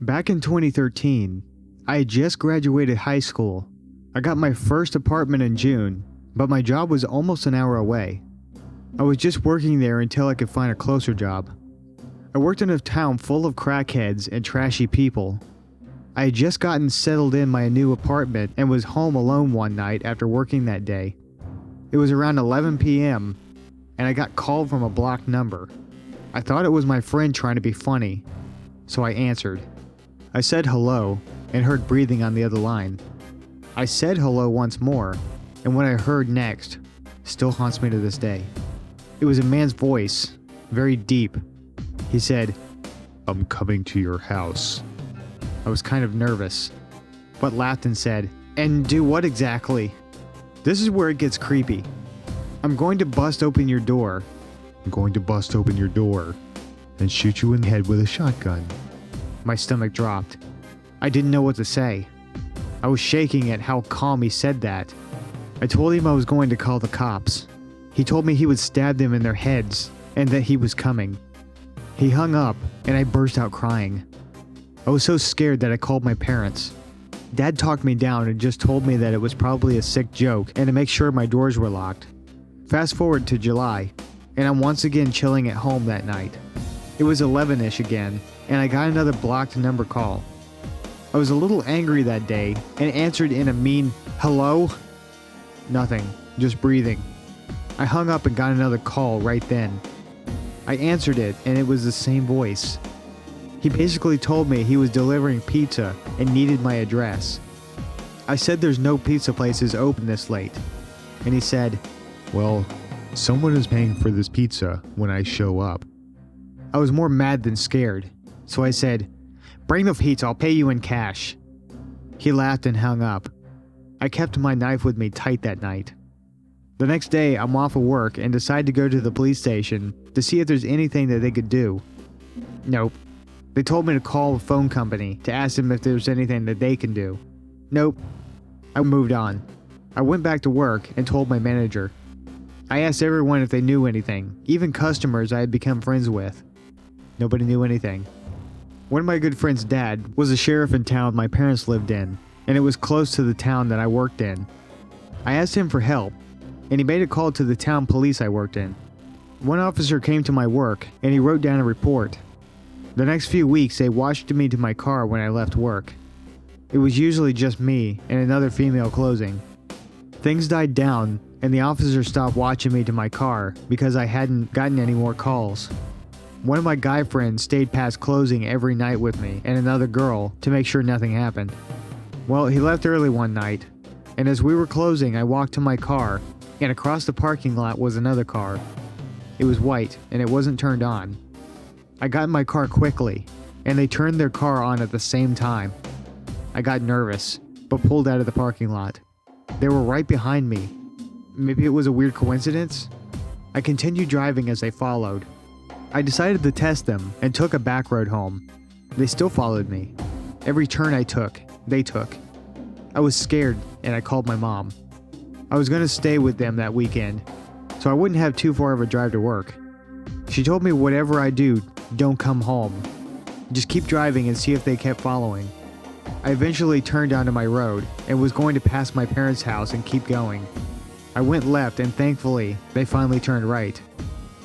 Back in 2013, I had just graduated high school. I got my first apartment in June, but my job was almost an hour away. I was just working there until I could find a closer job. I worked in a town full of crackheads and trashy people. I had just gotten settled in my new apartment and was home alone one night after working that day. It was around 11 p.m. and I got called from a blocked number. I thought it was my friend trying to be funny, so I answered. I said hello and heard breathing on the other line. I said hello once more, and what I heard next still haunts me to this day. It was a man's voice, very deep. He said, "I'm coming to your house." I was kind of nervous, but laughed and said, "And do what exactly?" This is where it gets creepy. "I'm going to bust open your door." "I'm going to bust open your door and shoot you in the head with a shotgun." My stomach dropped. I didn't know what to say. I was shaking at how calm he said that. I told him I was going to call the cops. He told me he would stab them in their heads and that he was coming. He hung up and I burst out crying. I was so scared that I called my parents. Dad talked me down and just told me that it was probably a sick joke and to make sure my doors were locked. Fast forward to July, and I'm once again chilling at home that night. It was 11-ish again, and I got another blocked number call. I was a little angry that day and answered in a mean, "Hello?" Nothing, just breathing. I hung up and got another call right then. I answered it and it was the same voice. He basically told me he was delivering pizza and needed my address. I said there's no pizza places open this late. And he said, "Well, someone is paying for this pizza when I show up." I was more mad than scared, so I said, "Bring the pizza, I'll pay you in cash." He laughed and hung up. I kept my knife with me tight that night. The next day, I'm off of work and decide to go to the police station to see if there's anything that they could do. Nope. They told me to call a phone company to ask them if there's anything that they can do. Nope. I moved on. I went back to work and told my manager. I asked everyone if they knew anything, even customers I had become friends with. Nobody knew anything. One of my good friend's dad was a sheriff in town my parents lived in, and it was close to the town that I worked in. I asked him for help, and he made a call to the town police I worked in. One officer came to my work, and he wrote down a report. The next few weeks, they watched me to my car when I left work. It was usually just me and another female closing. Things died down, and the officer stopped watching me to my car because I hadn't gotten any more calls. One of my guy friends stayed past closing every night with me and another girl to make sure nothing happened. Well, he left early one night, and as we were closing, I walked to my car, and across the parking lot was another car. It was white, and it wasn't turned on. I got in my car quickly, and they turned their car on at the same time. I got nervous, but pulled out of the parking lot. They were right behind me. Maybe it was a weird coincidence? I continued driving as they followed. I decided to test them and took a back road home. They still followed me. Every turn I took, they took. I was scared, and I called my mom. I was going to stay with them that weekend, so I wouldn't have too far of a drive to work. She told me whatever I do, don't come home. Just keep driving and see if they kept following. I eventually turned onto my road and was going to pass my parents' house and keep going. I went left and thankfully, they finally turned right.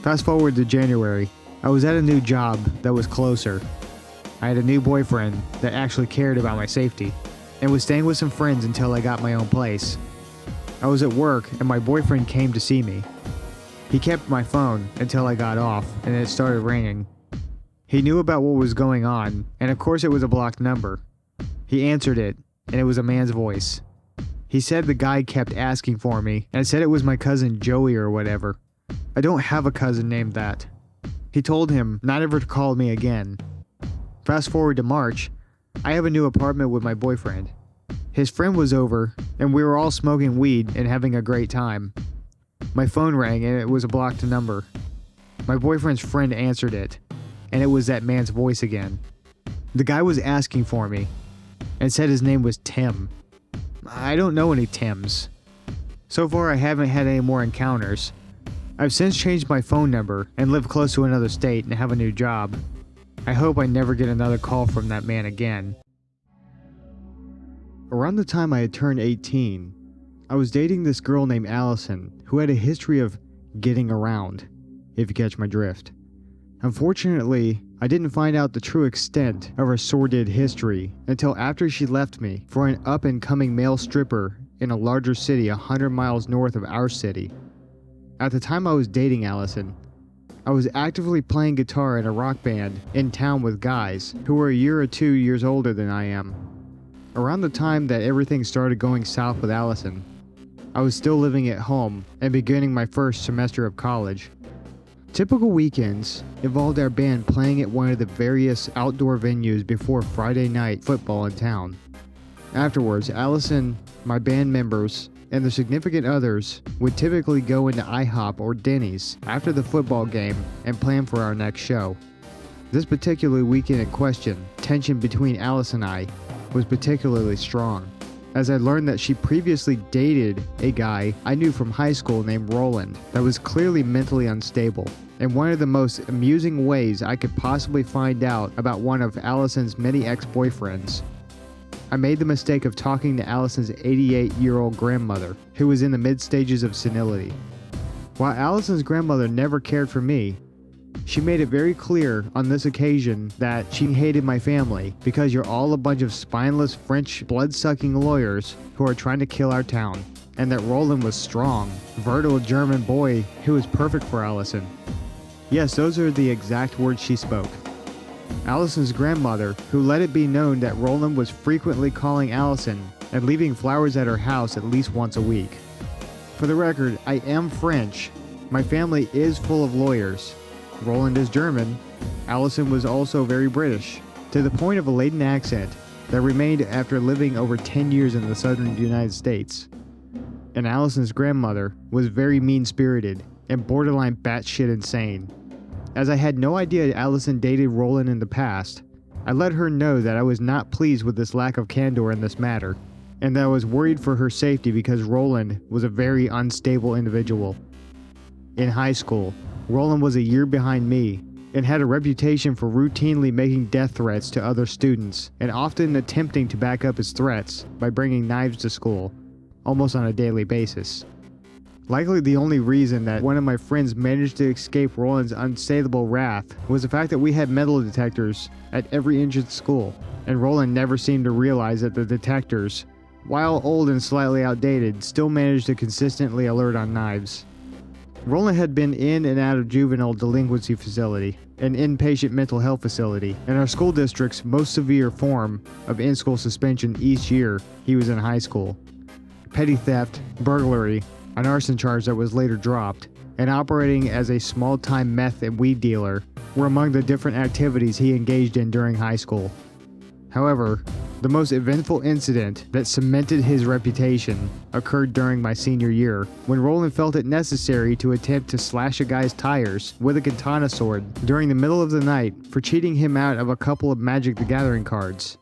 Fast forward to January, I was at a new job that was closer. I had a new boyfriend that actually cared about my safety and was staying with some friends until I got my own place. I was at work and my boyfriend came to see me. He kept my phone until I got off and it started ringing. He knew about what was going on, and of course it was a blocked number. He answered it, and it was a man's voice. He said the guy kept asking for me and said it was my cousin Joey or whatever. I don't have a cousin named that. He told him not ever to call me again. Fast forward to March, I have a new apartment with my boyfriend. His friend was over, and we were all smoking weed and having a great time. My phone rang and it was a blocked number. My boyfriend's friend answered it, and it was that man's voice again. The guy was asking for me, and said his name was Tim. I don't know any Tims. So far I haven't had any more encounters. I've since changed my phone number and live close to another state and have a new job. I hope I never get another call from that man again. Around the time I had turned 18, I was dating this girl named Allison who had a history of getting around, if you catch my drift. Unfortunately, I didn't find out the true extent of her sordid history until after she left me for an up-and-coming male stripper in a larger city 100 miles north of our city. At the time I was dating Allison, I was actively playing guitar in a rock band in town with guys who were a year or 2 years older than I am. Around the time that everything started going south with Allison, I was still living at home and beginning my first semester of college. Typical weekends involved our band playing at one of the various outdoor venues before Friday night football in town. Afterwards, Allison, my band members, and their significant others would typically go into IHOP or Denny's after the football game and plan for our next show. This particular weekend in question, tension between Alice and I was particularly strong, as I learned that she previously dated a guy I knew from high school named Roland that was clearly mentally unstable. And one of the most amusing ways I could possibly find out about one of Allison's many ex-boyfriends, I made the mistake of talking to Allison's 88-year-old grandmother, who was in the mid-stages of senility. While Allison's grandmother never cared for me, she made it very clear on this occasion that she hated my family because you're all a bunch of spineless French blood-sucking lawyers who are trying to kill our town, and that Roland was strong, fertile German boy who was perfect for Allison. Yes, those are the exact words she spoke. Allison's grandmother, who let it be known that Roland was frequently calling Allison and leaving flowers at her house at least once a week. For the record, I am French. My family is full of lawyers. Roland is German. Allison was also very British, to the point of a latent accent that remained after living over 10 years in the southern United States. And Allison's grandmother was very mean-spirited and borderline batshit insane. As I had no idea Allison dated Roland in the past, I let her know that I was not pleased with this lack of candor in this matter, and that I was worried for her safety because Roland was a very unstable individual. In high school, Roland was a year behind me and had a reputation for routinely making death threats to other students and often attempting to back up his threats by bringing knives to school, almost on a daily basis. Likely the only reason that one of my friends managed to escape Roland's unsatiable wrath was the fact that we had metal detectors at every entrance to school, and Roland never seemed to realize that the detectors, while old and slightly outdated, still managed to consistently alert on knives. Roland had been in and out of juvenile delinquency facility, an inpatient mental health facility, and our school district's most severe form of in-school suspension each year he was in high school. Petty theft, burglary, an arson charge that was later dropped, and operating as a small-time meth and weed dealer were among the different activities he engaged in during high school. However, the most eventful incident that cemented his reputation occurred during my senior year, when Roland felt it necessary to attempt to slash a guy's tires with a katana sword during the middle of the night for cheating him out of a couple of Magic the Gathering cards.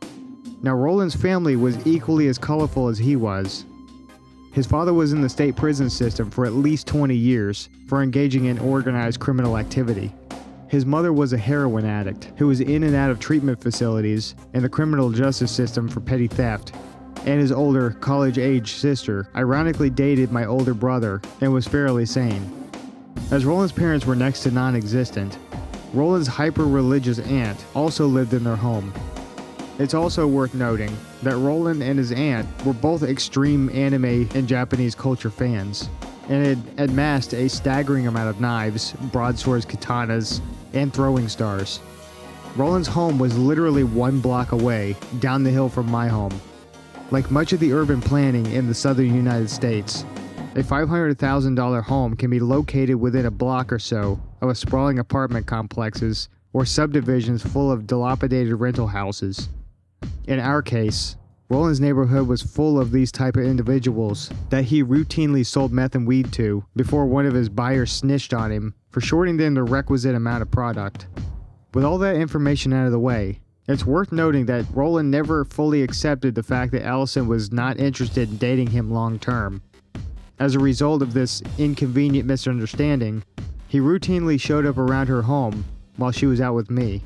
Now, Roland's family was equally as colorful as he was. His father was in the state prison system for at least 20 years for engaging in organized criminal activity. His mother was a heroin addict who was in and out of treatment facilities and the criminal justice system for petty theft. And his older, college-age sister ironically dated my older brother and was fairly sane. As Roland's parents were next to non-existent, Roland's hyper-religious aunt also lived in their home. It's also worth noting that Roland and his aunt were both extreme anime and Japanese culture fans, and had amassed a staggering amount of knives, broadswords, katanas, and throwing stars. Roland's home was literally 1 block away, down the hill from my home. Like much of the urban planning in the southern United States, a $500,000 home can be located within a block or so of a sprawling apartment complexes or subdivisions full of dilapidated rental houses. In our case, Roland's neighborhood was full of these type of individuals that he routinely sold meth and weed to before one of his buyers snitched on him for shorting them the requisite amount of product. With all that information out of the way, it's worth noting that Roland never fully accepted the fact that Allison was not interested in dating him long term. As a result of this inconvenient misunderstanding, he routinely showed up around her home while she was out with me.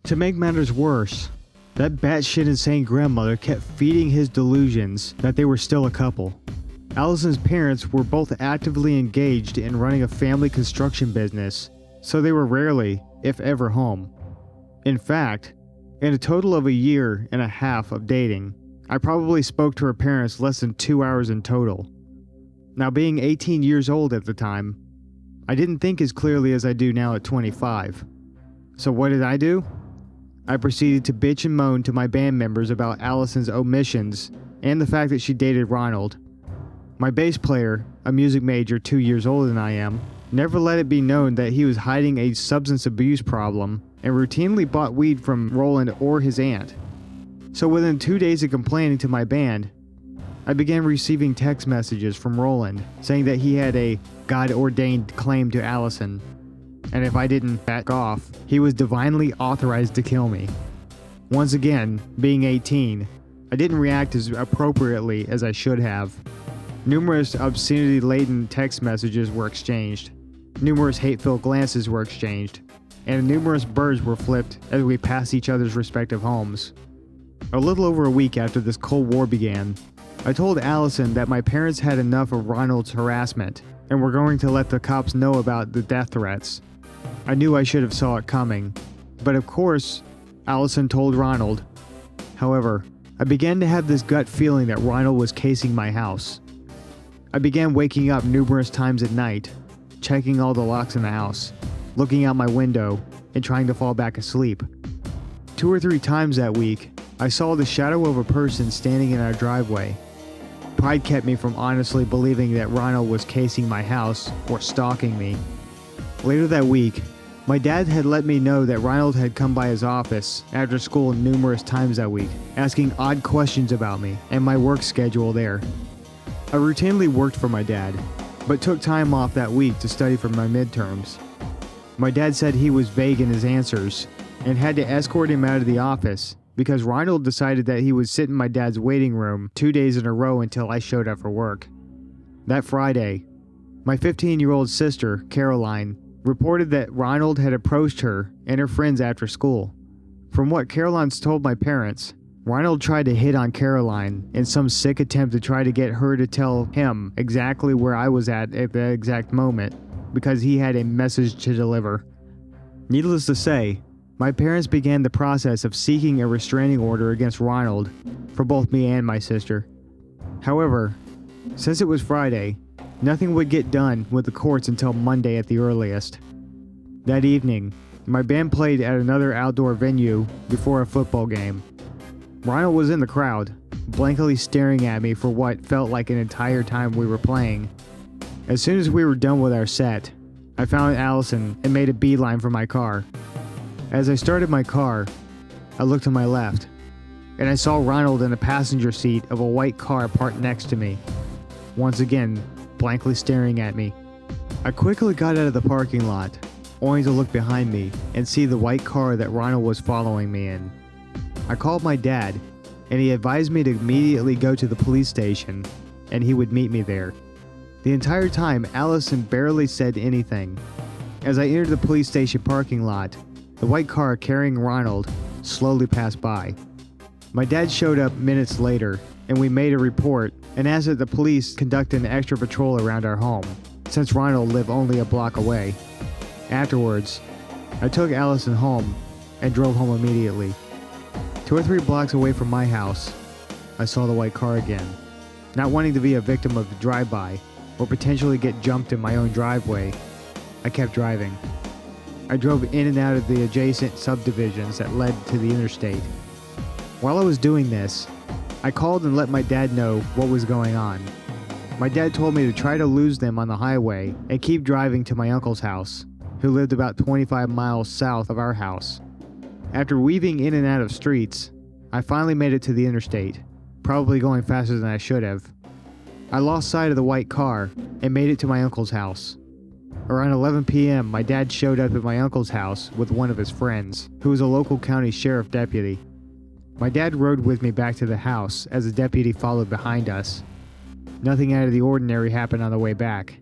To make matters worse, that batshit insane grandmother kept feeding his delusions that they were still a couple. Allison's parents were both actively engaged in running a family construction business, so they were rarely, if ever, home. In fact, in a total of a year and a half of dating, I probably spoke to her parents less than 2 hours in total. Now, being 18 years old at the time, I didn't think as clearly as I do now at 25. So what did I do? I proceeded to bitch and moan to my band members about Allison's omissions and the fact that she dated Ronald. My bass player, a music major 2 years older than I am, never let it be known that he was hiding a substance abuse problem and routinely bought weed from Roland or his aunt. So within 2 days of complaining to my band, I began receiving text messages from Roland saying that he had a God-ordained claim to Allison, and if I didn't back off, he was divinely authorized to kill me. Once again, being 18, I didn't react as appropriately as I should have. Numerous obscenity-laden text messages were exchanged, numerous hate-filled glances were exchanged, and numerous birds were flipped as we passed each other's respective homes. A little over a week after this Cold War began, I told Allison that my parents had enough of Ronald's harassment and were going to let the cops know about the death threats. I knew I should have saw it coming, but of course, Allison told Ronald. However, I began to have this gut feeling that Ronald was casing my house. I began waking up numerous times at night, checking all the locks in the house, looking out my window, and trying to fall back asleep. 2 or 3 times that week, I saw the shadow of a person standing in our driveway. Pride kept me from honestly believing that Ronald was casing my house or stalking me. Later that week, my dad had let me know that Ronald had come by his office after school numerous times that week, asking odd questions about me and my work schedule there. I routinely worked for my dad, but took time off that week to study for my midterms. My dad said he was vague in his answers and had to escort him out of the office because Ronald decided that he would sit in my dad's waiting room 2 days in a row until I showed up for work. That Friday, my 15-year-old sister, Caroline, reported that Ronald had approached her and her friends after school. From what Caroline's told my parents, Ronald tried to hit on Caroline in some sick attempt to try to get her to tell him exactly where I was at the exact moment because he had a message to deliver. Needless to say, my parents began the process of seeking a restraining order against Ronald for both me and my sister. However, since it was Friday, nothing would get done with the courts until Monday at the earliest. That evening, my band played at another outdoor venue before a football game. Ronald was in the crowd, blankly staring at me for what felt like an entire time we were playing. As soon as we were done with our set, I found Allison and made a beeline for my car. As I started my car, I looked to my left, and I saw Ronald in the passenger seat of a white car parked next to me, once again blankly staring at me. I quickly got out of the parking lot, only to look behind me and see the white car that Ronald was following me in. I called my dad, and he advised me to immediately go to the police station, and he would meet me there. The entire time, Allison barely said anything. As I entered the police station parking lot, the white car carrying Ronald slowly passed by. My dad showed up minutes later, and we made a report and asked that the police conduct an extra patrol around our home, since Ronald lived only a block away. Afterwards, I took Allison home and drove home immediately. 2 or 3 blocks away from my house, I saw the white car again. Not wanting to be a victim of the drive-by or potentially get jumped in my own driveway, I kept driving. I drove in and out of the adjacent subdivisions that led to the interstate. While I was doing this, I called and let my dad know what was going on. My dad told me to try to lose them on the highway and keep driving to my uncle's house, who lived about 25 miles south of our house. After weaving in and out of streets, I finally made it to the interstate, probably going faster than I should have. I lost sight of the white car and made it to my uncle's house. Around 11 p.m., my dad showed up at my uncle's house with one of his friends, who was a local county sheriff deputy. My dad rode with me back to the house as the deputy followed behind us. Nothing out of the ordinary happened on the way back.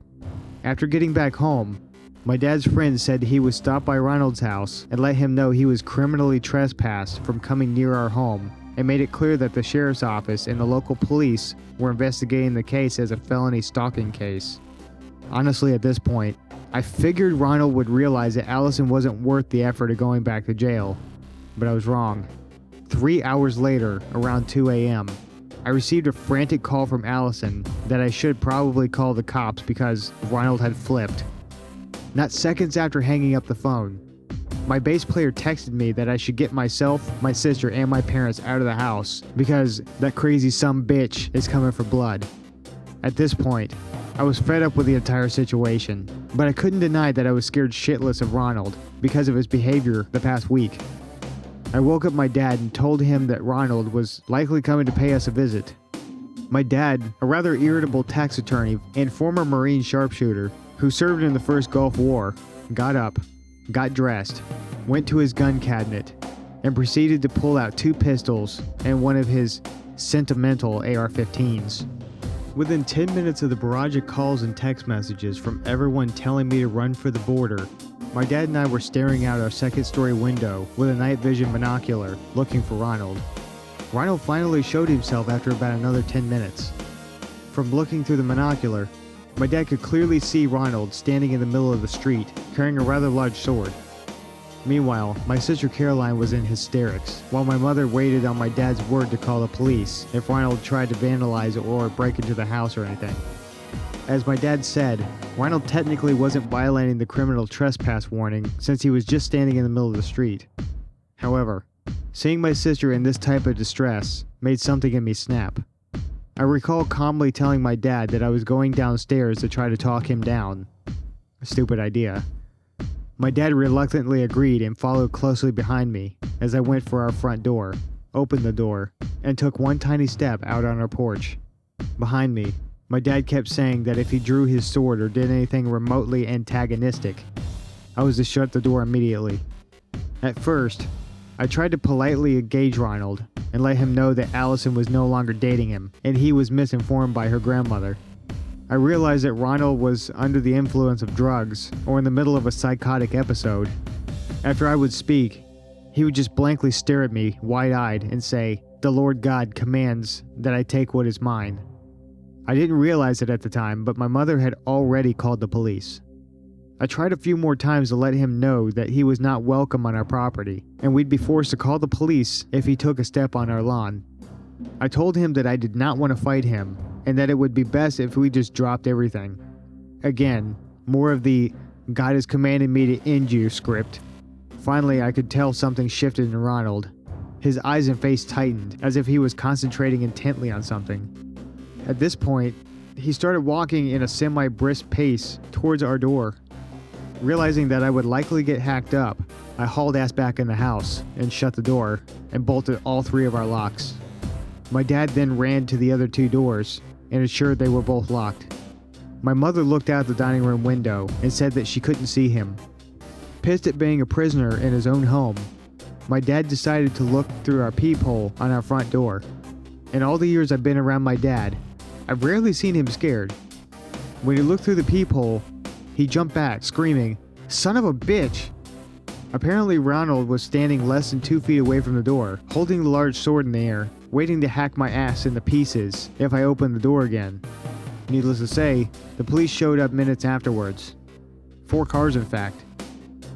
After getting back home, My dad's friend said he was stopped by Ronald's house and let him know he was criminally trespassed from coming near our home, and made it clear that the sheriff's office and the local police were investigating the case as a felony stalking case. Honestly, at this point, I figured Ronald would realize that Allison wasn't worth the effort of going back to jail, but I was wrong. 3 hours later, around 2 a.m., I received a frantic call from Allison that I should probably call the cops because Ronald had flipped. Not seconds after hanging up the phone, my bass player texted me that I should get myself, my sister, and my parents out of the house because that crazy sumbitch is coming for blood. At this point, I was fed up with the entire situation, but I couldn't deny that I was scared shitless of Ronald because of his behavior the past week. I woke up my dad and told him that Ronald was likely coming to pay us a visit. My dad, a rather irritable tax attorney and former Marine sharpshooter who served in the First Gulf War, got up, got dressed, went to his gun cabinet, and proceeded to pull out 2 pistols and one of his sentimental AR-15s. Within 10 minutes of the barrage of calls and text messages from everyone telling me to run for the border, my dad and I were staring out our second-story window with a night vision binocular, looking for Ronald. Ronald finally showed himself after about another 10 minutes. From looking through the binocular, my dad could clearly see Ronald standing in the middle of the street, carrying a rather large sword. Meanwhile, my sister Caroline was in hysterics, while my mother waited on my dad's word to call the police if Ronald tried to vandalize or break into the house or anything. As my dad said, Ronald technically wasn't violating the criminal trespass warning since he was just standing in the middle of the street. However, seeing my sister in this type of distress made something in me snap. I recall calmly telling my dad that I was going downstairs to try to talk him down. A stupid idea. My dad reluctantly agreed and followed closely behind me as I went for our front door, opened the door, and took one tiny step out on our porch. Behind me, my dad kept saying that if he drew his sword or did anything remotely antagonistic, I was to shut the door immediately. At first, I tried to politely engage Ronald and let him know that Allison was no longer dating him and he was misinformed by her grandmother. I realized that Ronald was under the influence of drugs or in the middle of a psychotic episode. After I would speak, he would just blankly stare at me wide-eyed and say, "The Lord God commands that I take what is mine." I didn't realize it at the time, but my mother had already called the police. I tried a few more times to let him know that he was not welcome on our property, and we'd be forced to call the police if he took a step on our lawn. I told him that I did not want to fight him, and that it would be best if we just dropped everything. Again, more of the "God has commanded me to end you" script. Finally, I could tell something shifted in Ronald. His eyes and face tightened, as if he was concentrating intently on something. At this point, he started walking in a semi-brisk pace towards our door. Realizing that I would likely get hacked up, I hauled ass back in the house and shut the door and bolted all 3 of our locks. My dad then ran to the other 2 doors and ensured they were both locked. My mother looked out the dining room window and said that she couldn't see him. Pissed at being a prisoner in his own home, my dad decided to look through our peephole on our front door. In all the years I've been around my dad, I've rarely seen him scared. When he looked through the peephole, he jumped back, screaming, "Son of a bitch!" Apparently Ronald was standing less than 2 feet away from the door, holding the large sword in the air, waiting to hack my ass into pieces if I opened the door again. Needless to say, the police showed up minutes afterwards. 4 cars in fact.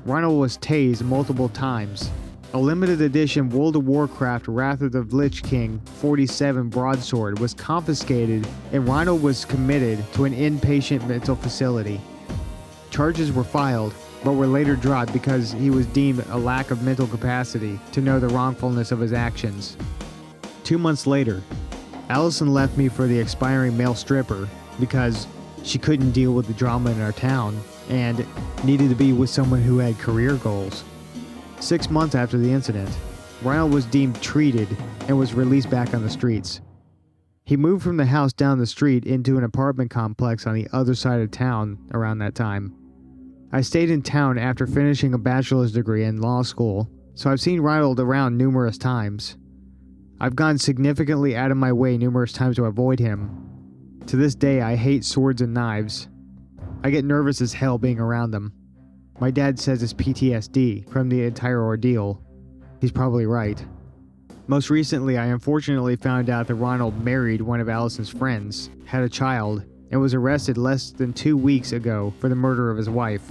Ronald was tased multiple times. A limited edition World of Warcraft Wrath of the Lich King 47 broadsword was confiscated and Ronald was committed to an inpatient mental facility. Charges were filed, but were later dropped because he was deemed a lack of mental capacity to know the wrongfulness of his actions. 2 months later, Allison left me for the expiring male stripper because she couldn't deal with the drama in our town and needed to be with someone who had career goals. 6 months after the incident, Ronald was deemed treated and was released back on the streets. He moved from the house down the street into an apartment complex on the other side of town around that time. I stayed in town after finishing a bachelor's degree in law school, so I've seen Ronald around numerous times. I've gone significantly out of my way numerous times to avoid him. To this day, I hate swords and knives. I get nervous as hell being around them. My dad says it's PTSD from the entire ordeal. He's probably right. Most recently, I unfortunately found out that Ronald married one of Allison's friends, had a child, and was arrested less than 2 weeks ago for the murder of his wife.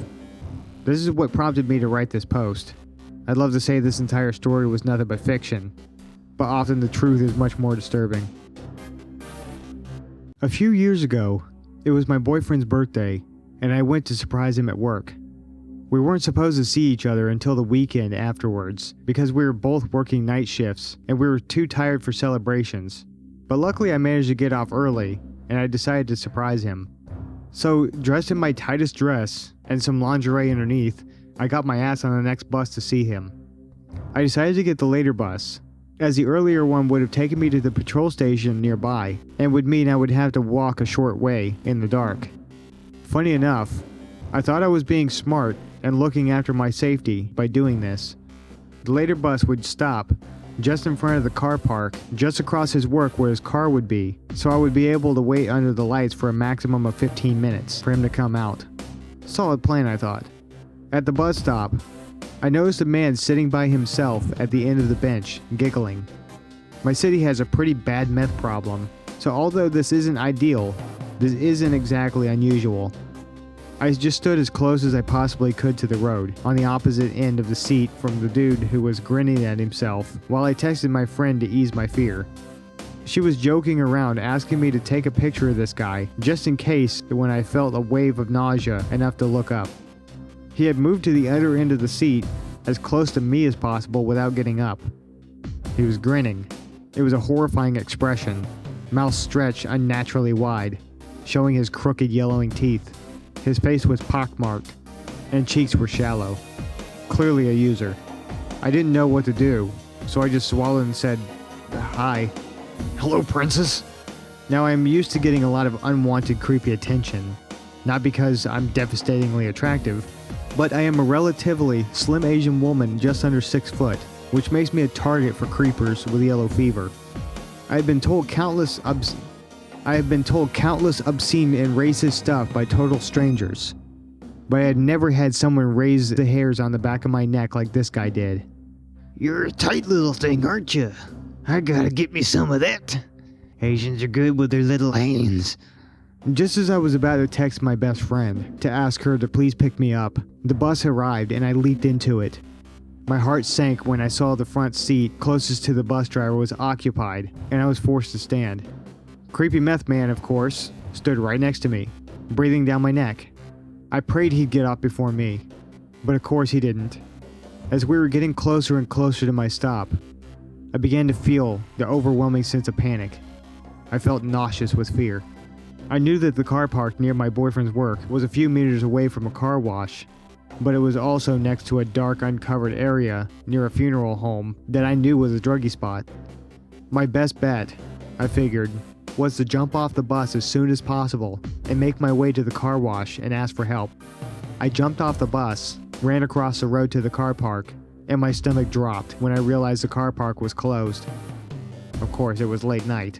This is what prompted me to write this post. I'd love to say this entire story was nothing but fiction, but often the truth is much more disturbing. A few years ago, it was my boyfriend's birthday, and I went to surprise him at work. We weren't supposed to see each other until the weekend afterwards because we were both working night shifts and we were too tired for celebrations. But luckily I managed to get off early and I decided to surprise him. So, dressed in my tightest dress and some lingerie underneath, I got my ass on the next bus to see him. I decided to get the later bus, as the earlier one would have taken me to the patrol station nearby and would mean I would have to walk a short way in the dark. Funny enough, I thought I was being smart and looking after my safety by doing this. The later bus would stop just in front of the car park, just across his work where his car would be, so I would be able to wait under the lights for a maximum of 15 minutes for him to come out. Solid plan, I thought. At the bus stop, I noticed a man sitting by himself at the end of the bench, giggling. My city has a pretty bad meth problem, so although this isn't ideal, this isn't exactly unusual. I just stood as close as I possibly could to the road, on the opposite end of the seat from the dude who was grinning at himself, while I texted my friend to ease my fear. She was joking around asking me to take a picture of this guy, just in case when I felt a wave of nausea enough to look up. He had moved to the other end of the seat, as close to me as possible without getting up. He was grinning. It was a horrifying expression, mouth stretched unnaturally wide, showing his crooked yellowing teeth. His face was pockmarked, and cheeks were shallow. Clearly a user. I didn't know what to do, so I just swallowed and said, "Hi." "Hello, princess." Now I am used to getting a lot of unwanted creepy attention. Not because I'm devastatingly attractive, but I am a relatively slim Asian woman just under 6 foot, which makes me a target for creepers with yellow fever. I have been told countless obscene and racist stuff by total strangers, but I had never had someone raise the hairs on the back of my neck like this guy did. "You're a tight little thing, aren't you? I gotta get me some of that. Asians are good with their little hands." Just as I was about to text my best friend to ask her to please pick me up, the bus arrived and I leaped into it. My heart sank when I saw the front seat closest to the bus driver was occupied and I was forced to stand. Creepy meth man, of course, stood right next to me, breathing down my neck. I prayed he'd get off before me, but of course he didn't. As we were getting closer and closer to my stop, I began to feel the overwhelming sense of panic. I felt nauseous with fear. I knew that the car park near my boyfriend's work was a few meters away from a car wash, but it was also next to a dark uncovered area near a funeral home that I knew was a druggie spot. My best bet, I figured, was to jump off the bus as soon as possible and make my way to the car wash and ask for help. I jumped off the bus, ran across the road to the car park, and my stomach dropped when I realized the car park was closed. Of course, it was late night.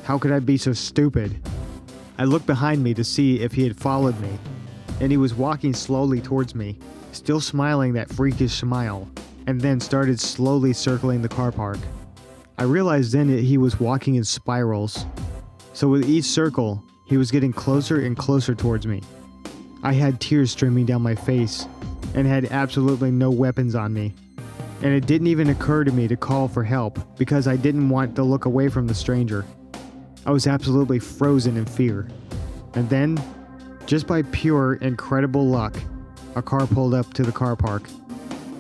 How could I be so stupid? I looked behind me to see if he had followed me, and he was walking slowly towards me, still smiling that freakish smile, and then started slowly circling the car park. I realized then that he was walking in spirals, so with each circle, he was getting closer and closer towards me. I had tears streaming down my face, and had absolutely no weapons on me, and it didn't even occur to me to call for help because I didn't want to look away from the stranger. I was absolutely frozen in fear. And then, just by pure, incredible luck, a car pulled up to the car park.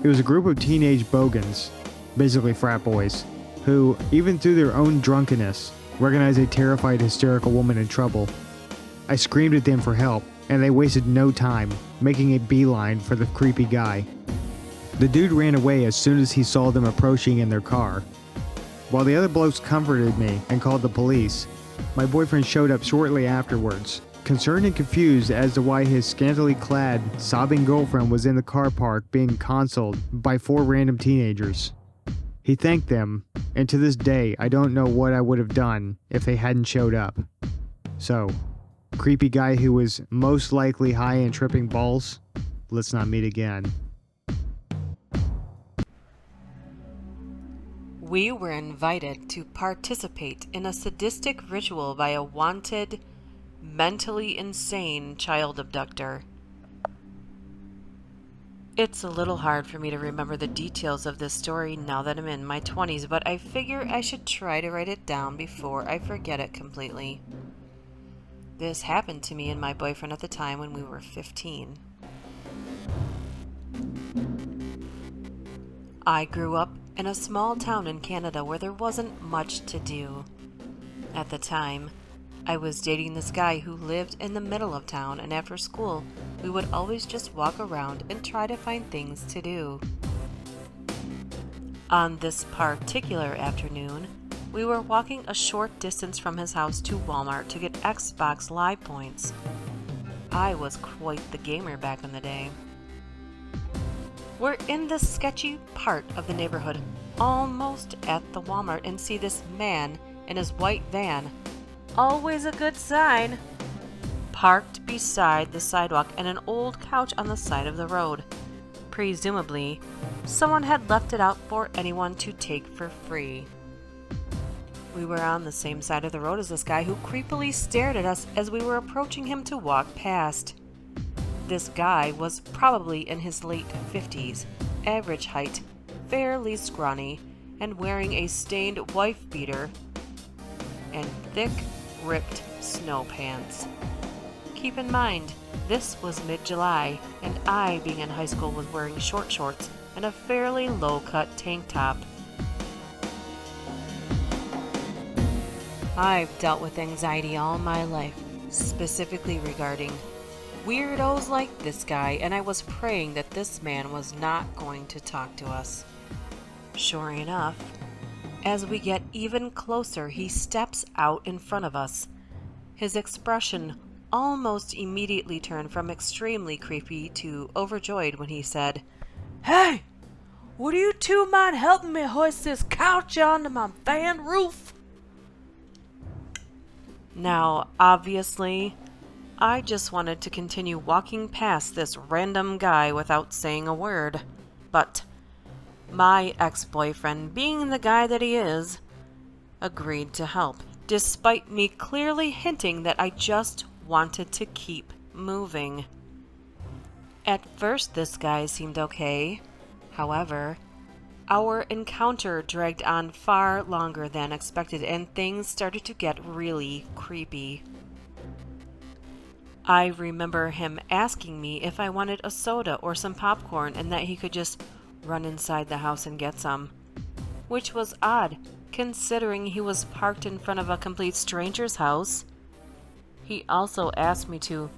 It was a group of teenage bogans, basically frat boys, who, even through their own drunkenness, recognized a terrified, hysterical woman in trouble. I screamed at them for help, and they wasted no time, making a beeline for the creepy guy. The dude ran away as soon as he saw them approaching in their car. While the other blokes comforted me and called the police, my boyfriend showed up shortly afterwards, concerned and confused as to why his scantily clad, sobbing girlfriend was in the car park being consoled by 4 random teenagers. He thanked them, and to this day I don't know what I would have done if they hadn't showed up. So, creepy guy who was most likely high and tripping balls, let's not meet again. We were invited to participate in a sadistic ritual by a wanted, mentally insane child abductor. It's a little hard for me to remember the details of this story now that I'm in my 20s, but I figure I should try to write it down before I forget it completely. This happened to me and my boyfriend at the time when we were 15. I grew up in a small town in Canada where there wasn't much to do. At the time, I was dating this guy who lived in the middle of town, and after school, we would always just walk around and try to find things to do. On this particular afternoon, we were walking a short distance from his house to Walmart to get Xbox Live points. I was quite the gamer back in the day. We're in this sketchy part of the neighborhood, almost at the Walmart, and see this man in his white van, always a good sign, parked beside the sidewalk and an old couch on the side of the road. Presumably, someone had left it out for anyone to take for free. We were on the same side of the road as this guy who creepily stared at us as we were approaching him to walk past. This guy was probably in his late 50s, average height, fairly scrawny, and wearing a stained wife beater and thick, ripped snow pants. Keep in mind, this was mid-July, and I, being in high school, was wearing short shorts and a fairly low-cut tank top. I've dealt with anxiety all my life, specifically regarding weirdos like this guy, and I was praying that this man was not going to talk to us. Sure enough, as we get even closer, he steps out in front of us. His expression almost immediately turned from extremely creepy to overjoyed when he said, "Hey, would you two mind helping me hoist this couch onto my van roof?" Now, obviously, I just wanted to continue walking past this random guy without saying a word, but my ex-boyfriend, being the guy that he is, agreed to help, despite me clearly hinting that I just wanted to keep moving. At first, this guy seemed okay. However, our encounter dragged on far longer than expected, and things started to get really creepy. I remember him asking me if I wanted a soda or some popcorn and that he could just run inside the house and get some, which was odd considering he was parked in front of a complete stranger's house. He also asked me to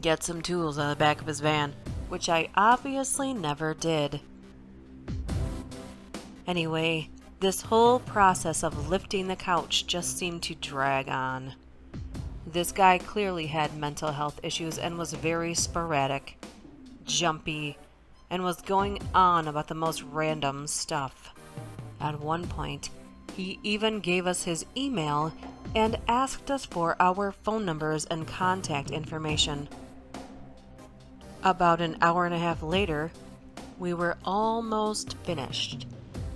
get some tools out of the back of his van, which I obviously never did. Anyway, this whole process of lifting the couch just seemed to drag on. This guy clearly had mental health issues and was very sporadic, jumpy, and was going on about the most random stuff. At one point, he even gave us his email and asked us for our phone numbers and contact information. About an hour and a half later, we were almost finished,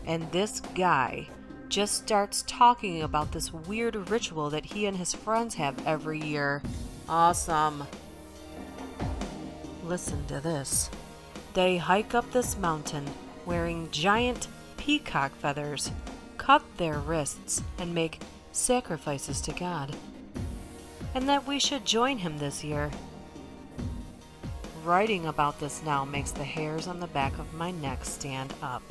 and this guy just starts talking about this weird ritual that he and his friends have every year. Awesome. Listen to this. They hike up this mountain wearing giant peacock feathers, cut their wrists, and make sacrifices to God. And that we should join him this year. Writing about this now makes the hairs on the back of my neck stand up.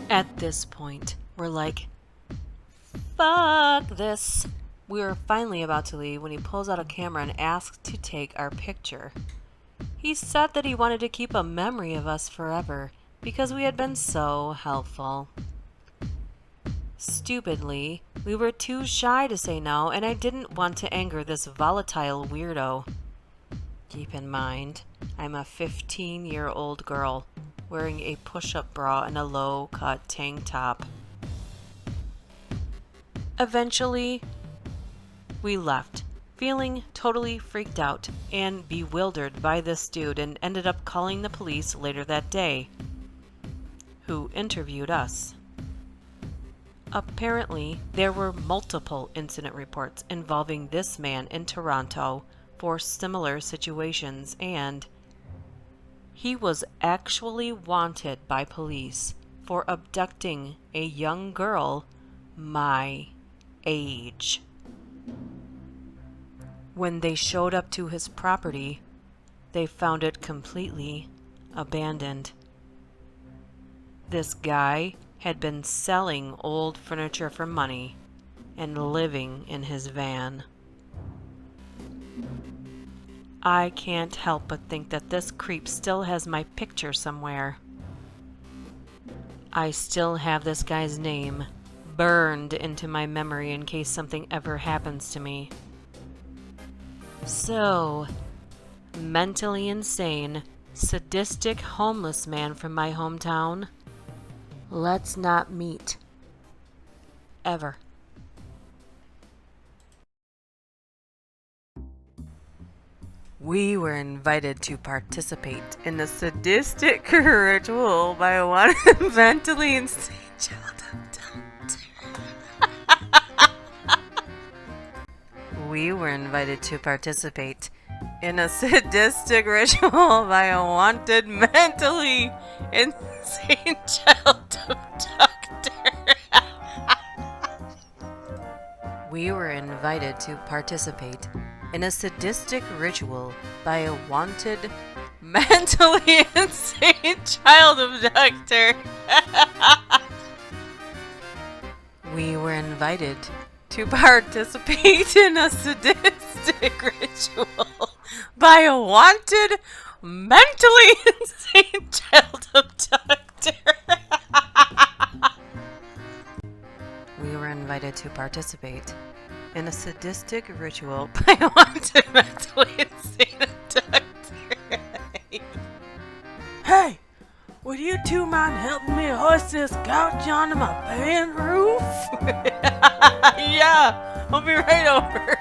At this point, we're like, fuck this. We were finally about to leave when he pulls out a camera and asks to take our picture. He said that he wanted to keep a memory of us forever because we had been so helpful. Stupidly, we were too shy to say no, and I didn't want to anger this volatile weirdo. Keep in mind, I'm a 15-year-old girl wearing a push-up bra and a low-cut tank top. Eventually, we left, feeling totally freaked out and bewildered by this dude, and ended up calling the police later that day, who interviewed us. Apparently, there were multiple incident reports involving this man in Toronto for similar situations, and he was actually wanted by police for abducting a young girl my age. When they showed up to his property, they found it completely abandoned. This guy had been selling old furniture for money and living in his van. I can't help but think that this creep still has my picture somewhere. I still have this guy's name burned into my memory in case something ever happens to me. So, mentally insane, sadistic homeless man from my hometown, let's not meet. Ever. We were invited to participate in a sadistic ritual by one mentally insane child abductor. We were invited to participate in a sadistic ritual by a wanted mentally insane child abductor. We were invited to participate in a sadistic ritual by a wanted mentally insane child abductor. We were invited to participate in a sadistic ritual by a wanted mentally insane child abductor. We were invited to participate in a sadistic ritual by a wanted mentally insane abductor. Hey, would you two mind helping me hoist this couch onto my van roof? Yeah, I'll be right over.